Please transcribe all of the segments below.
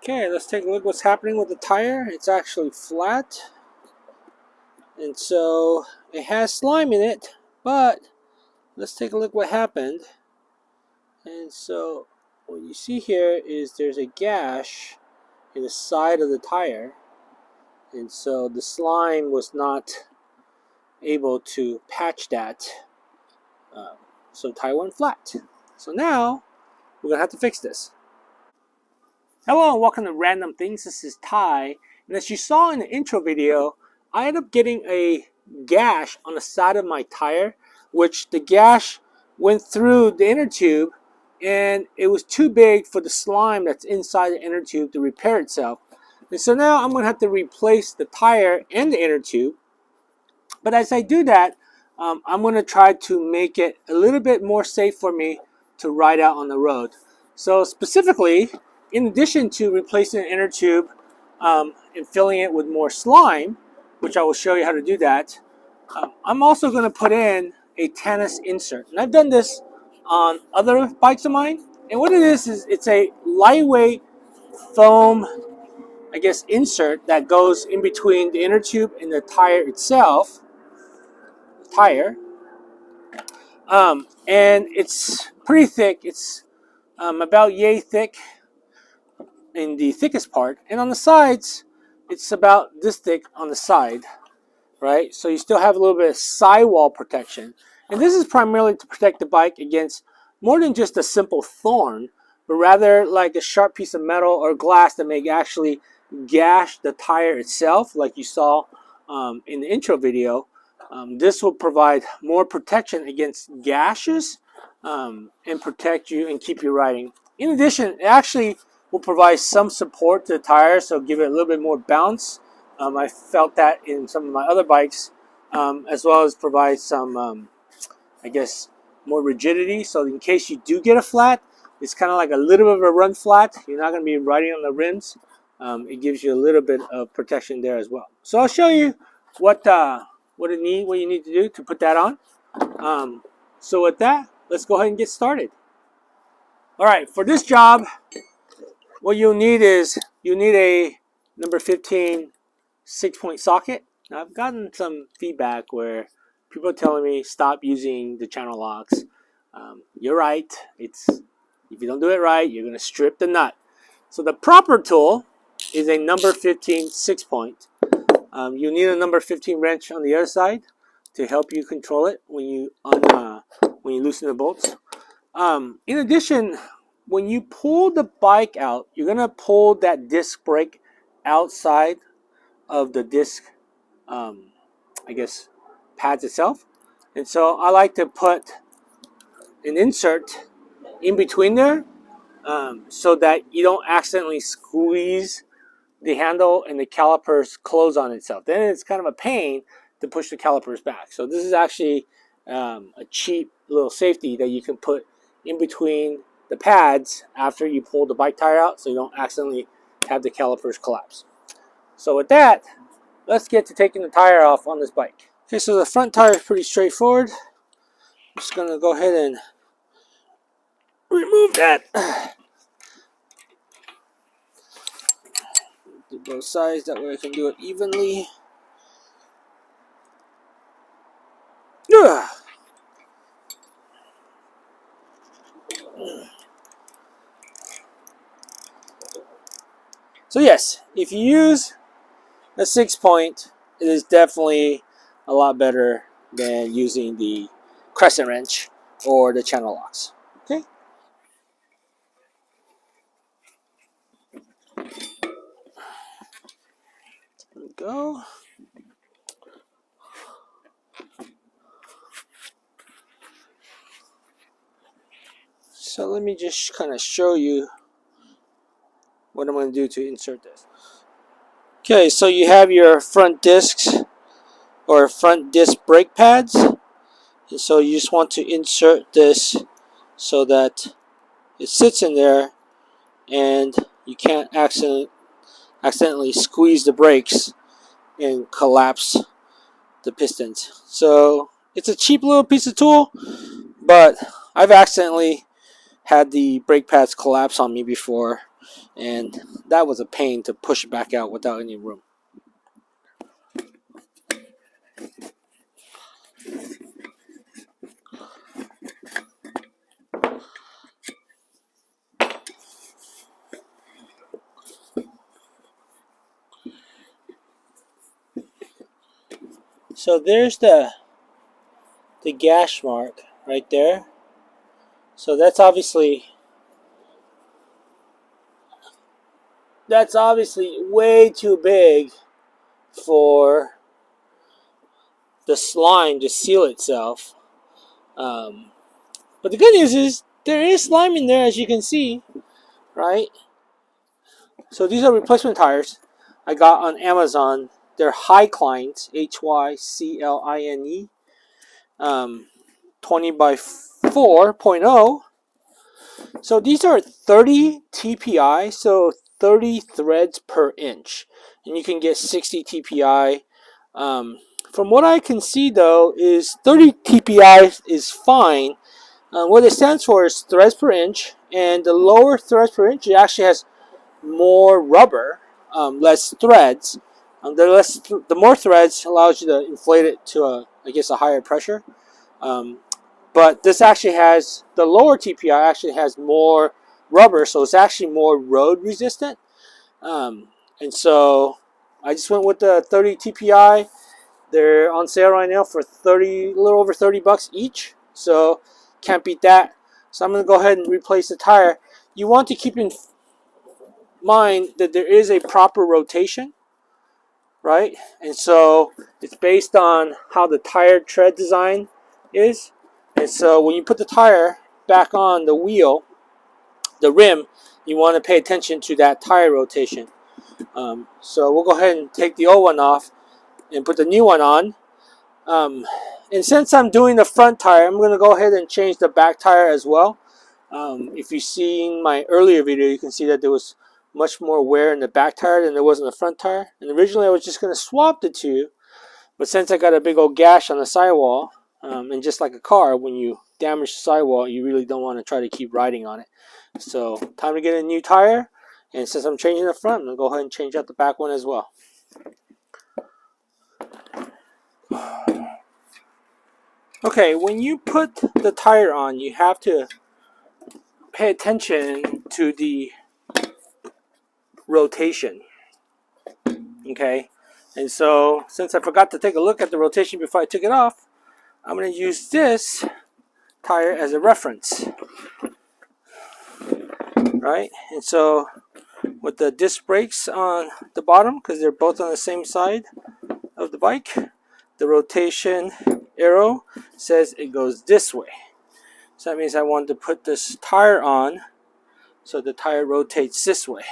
Okay, let's take a look what's happening with the tire. It's actually flat, and so it has slime in it, but let's take a look what happened. And so what you see here is there's a gash in the side of the tire, and so the slime was not able to patch that, so the tire went flat. So now we're gonna have to fix this. Hello and welcome to Random Things. This is Ty, and as you saw in the intro video, I ended up getting a gash on the side of my tire, which the gash went through the inner tube, and it was too big for the slime that's inside the inner tube to repair itself. And so now I'm going to have to replace the tire and the inner tube. But as I do that, I'm going to try to make it a little bit more safe for me to ride out on the road. So specifically, in addition to replacing the inner tube and filling it with more slime, which I will show you how to do that, I'm also going to put in a Tannus insert. And I've done this on other bikes of mine. And what it is it's a lightweight foam, I guess, insert that goes in between the inner tube and the tire itself. And it's pretty thick. It's about yay thick in the thickest part, and on the sides it's about this thick on the side, right? So you still have a little bit of sidewall protection, and this is primarily to protect the bike against more than just a simple thorn, but rather like a sharp piece of metal or glass that may actually gash the tire itself, like you saw in the intro video. This will provide more protection against gashes and protect you and keep you riding. In addition, it actually will provide some support to the tire, so give it a little bit more bounce. I felt that in some of my other bikes, as well as provide some, I guess, more rigidity. So in case you do get a flat, it's kind of like a little bit of a run flat. You're not going to be riding on the rims. It gives you a little bit of protection there as well. So I'll show you what you need to do to put that on. So with that, let's go ahead and get started. All right, for this job, what you'll need is a number 15 6-point socket. Now, I've gotten some feedback where people are telling me stop using the channel locks. You're right. If you don't do it right, you're going to strip the nut. So the proper tool is a number 15 6-point. You need a number 15 wrench on the other side to help you control it when you loosen the bolts. In addition, when you pull the bike out, you're going to pull that disc brake outside of the disc, I guess, pads itself. And so I like to put an insert in between there so that you don't accidentally squeeze the handle and the calipers close on itself. Then it's kind of a pain to push the calipers back. So this is actually a cheap little safety that you can put in between the pads after you pull the bike tire out, so you don't accidentally have the calipers collapse. So with that, let's get to taking the tire off on this bike. Okay, so the front tire is pretty straightforward. I'm just going to go ahead and remove that. Do both sides, that way I can do it evenly. So yes, if you use a 6-point, it is definitely a lot better than using the crescent wrench or the channel locks. Okay. There we go. So let me just kind of show you what I'm going to do to insert this. Okay, so you have your front discs or front disc brake pads. And so you just want to insert this so that it sits in there and you can't accidentally squeeze the brakes and collapse the pistons. So it's a cheap little piece of tool, but I've accidentally had the brake pads collapse on me before. and that was a pain to push it back out without any room. So there's the gash mark right there. So that's obviously way too big for the slime to seal itself. But the good news is there is slime in there, as you can see, right? So these are replacement tires I got on Amazon. They're Hycline, Hycline, 20 by 4.0. So these are 30 TPI, so 30 threads per inch, and you can get 60 TPI. From what I can see, though, is 30 TPI is fine. What it stands for is threads per inch, and the lower threads per inch, it actually has more rubber, less threads. The more threads allows you to inflate it to a higher pressure. But this actually has, the lower TPI actually has more rubber, so it's actually more road resistant. And so I just went with the 30 TPI. They're on sale right now for a little over 30 bucks each. So can't beat that. So I'm going to go ahead and replace the tire. You want to keep in mind that there is a proper rotation, right? And so it's based on how the tire tread design is. And so when you put the tire back on the wheel, the rim, you want to pay attention to that tire rotation. So we'll go ahead and take the old one off and put the new one on. And since I'm doing the front tire, I'm going to go ahead and change the back tire as well. If you've seen my earlier video, you can see that there was much more wear in the back tire than there was in the front tire. And originally I was just going to swap the two, but since I got a big old gash on the sidewall, and just like a car, when you damage the sidewall, you really don't want to try to keep riding on it. So time to get a new tire, and since I'm changing the front, I'm going to go ahead and change out the back one as well. Okay, when you put the tire on, you have to pay attention to the rotation. Okay, and so since I forgot to take a look at the rotation before I took it off, I'm going to use this tire as a reference. Right, and so with the disc brakes on the bottom, because they're both on the same side of the bike, the rotation arrow says it goes this way. So that means I want to put this tire on so the tire rotates this way.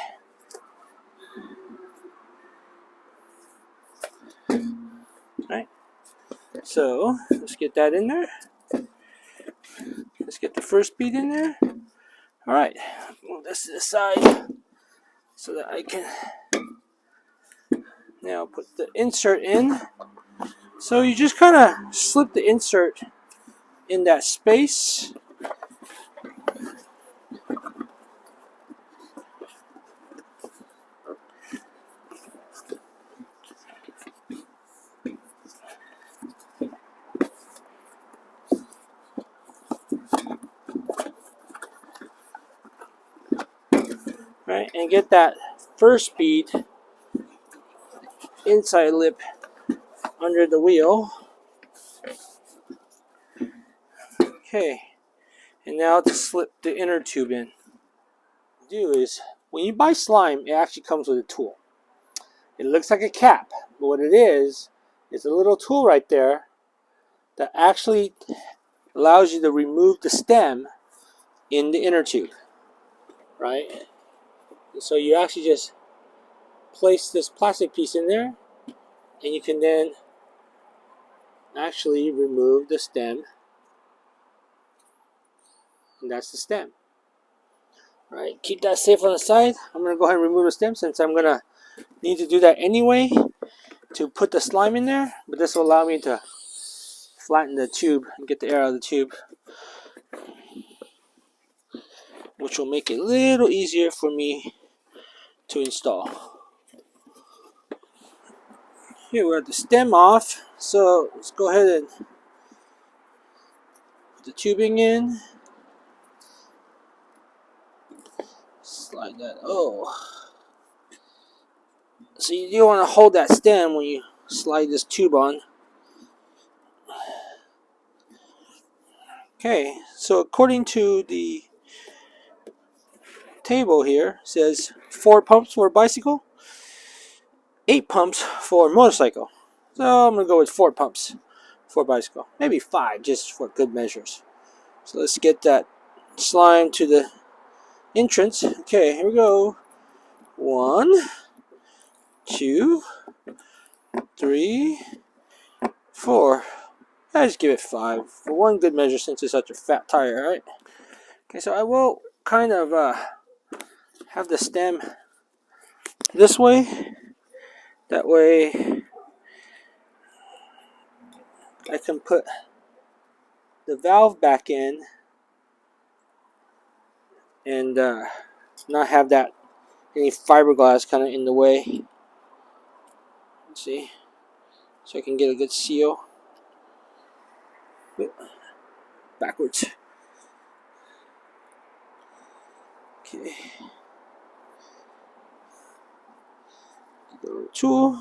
Right, so let's get that in there. Let's get the first bead in there. Alright, move this to the side so that I can now put the insert in. So you just kind of slip the insert in that space. Right, and get that first bead inside lip under the wheel. Okay, and now to slip the inner tube in. What you do is, when you buy slime, it actually comes with a tool. It looks like a cap, but what it is a little tool right there that actually allows you to remove the stem in the inner tube. Right? So you actually just place this plastic piece in there, and you can then actually remove the stem, and that's the stem. Right, keep that safe on the side. I'm going to go ahead and remove the stem since I'm going to need to do that anyway to put the slime in there, but this will allow me to flatten the tube and get the air out of the tube, which will make it a little easier for me to install. Here we have the stem off, so let's go ahead and put the tubing in. Slide that. Oh, so you do want to hold that stem when you slide this tube on. Okay, so according to the table here, it says 4 pumps for a bicycle, 8 pumps for a motorcycle. So I'm going to go with 4 pumps for a bicycle. Maybe 5 just for good measures. So let's get that slime to the entrance. Okay, here we go. 1, 2, 3, 4. I just give it 5 for one good measure since it's such a fat tire, right? Okay, so I will kind of have the stem this way. That way I can put the valve back in and not have that any fiberglass kind of in the way. Let's see, so I can get a good seal. Backwards. Okay. The tool.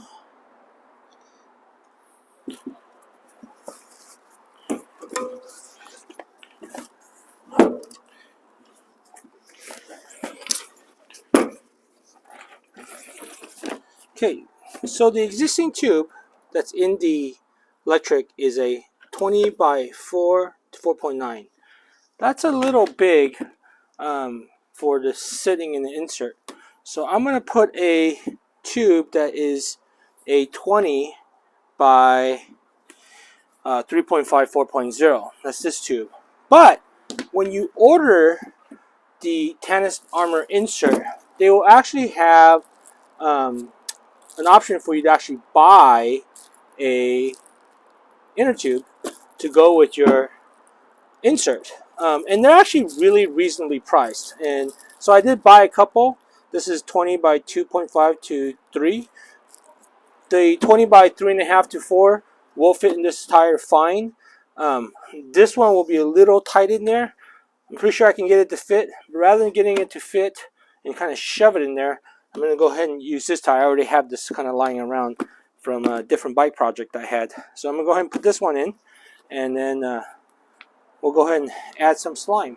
Okay, so the existing tube that's in the Lectric is a 20 by 4 to 4.9. That's a little big for the sitting in the insert. So I'm going to put a tube that is a 20 by 3.5 4.0. That's this tube. But when you order the Tannus Armor insert, they will actually have an option for you to actually buy a inner tube to go with your insert, and they're actually really reasonably priced. And so I did buy a couple. This is 20 by 2.5 to 3. The 20 by 3.5 to 4 will fit in this tire fine. This one will be a little tight in there. I'm pretty sure I can get it to fit, but rather than getting it to fit and kind of shove it in there, I'm going to go ahead and use this tire. I already have this kind of lying around from a different bike project I had. So I'm going to go ahead and put this one in, and then we'll go ahead and add some slime.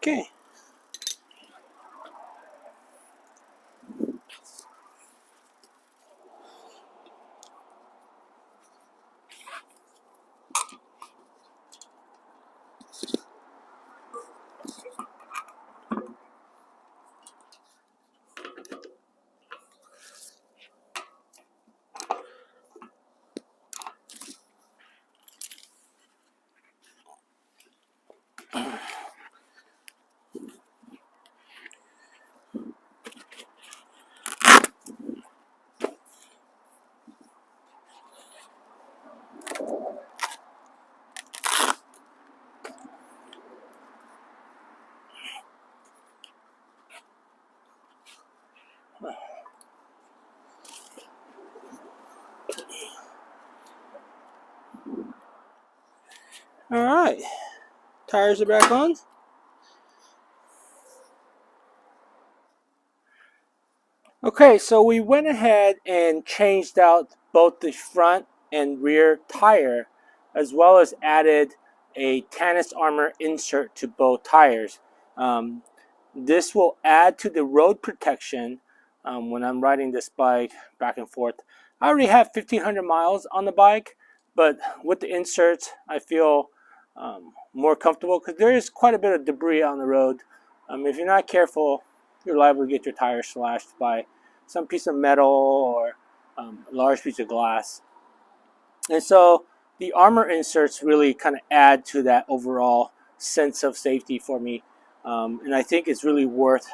Okay. All right. Tires are back on. Okay, so we went ahead and changed out both the front and rear tire, as well as added a Tannus Armor insert to both tires. This will add to the road protection when I'm riding this bike back and forth. I already have 1,500 miles on the bike, but with the inserts, I feel more comfortable because there is quite a bit of debris on the road. If you're not careful, you're liable to get your tires slashed by some piece of metal or a large piece of glass. And so the armor inserts really kind of add to that overall sense of safety for me. And I think it's really worth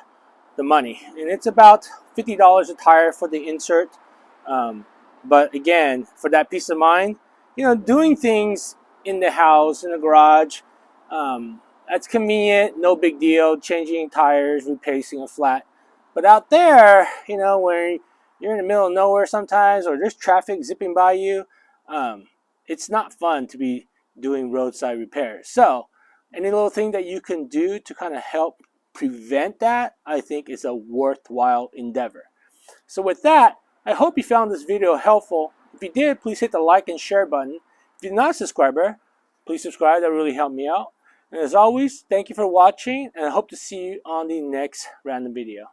the money. And it's about $50 a tire for the insert. But again, for that peace of mind, doing things in the house, in the garage, that's convenient, no big deal, changing tires, replacing a flat. But out there, where you're in the middle of nowhere sometimes, or there's traffic zipping by you, it's not fun to be doing roadside repairs. So any little thing that you can do to kind of help prevent that, I think is a worthwhile endeavor. So with that, I hope you found this video helpful. If you did, please hit the like and share button. If you're not a subscriber, please subscribe. That really helped me out. And as always, thank you for watching, and I hope to see you on the next random video.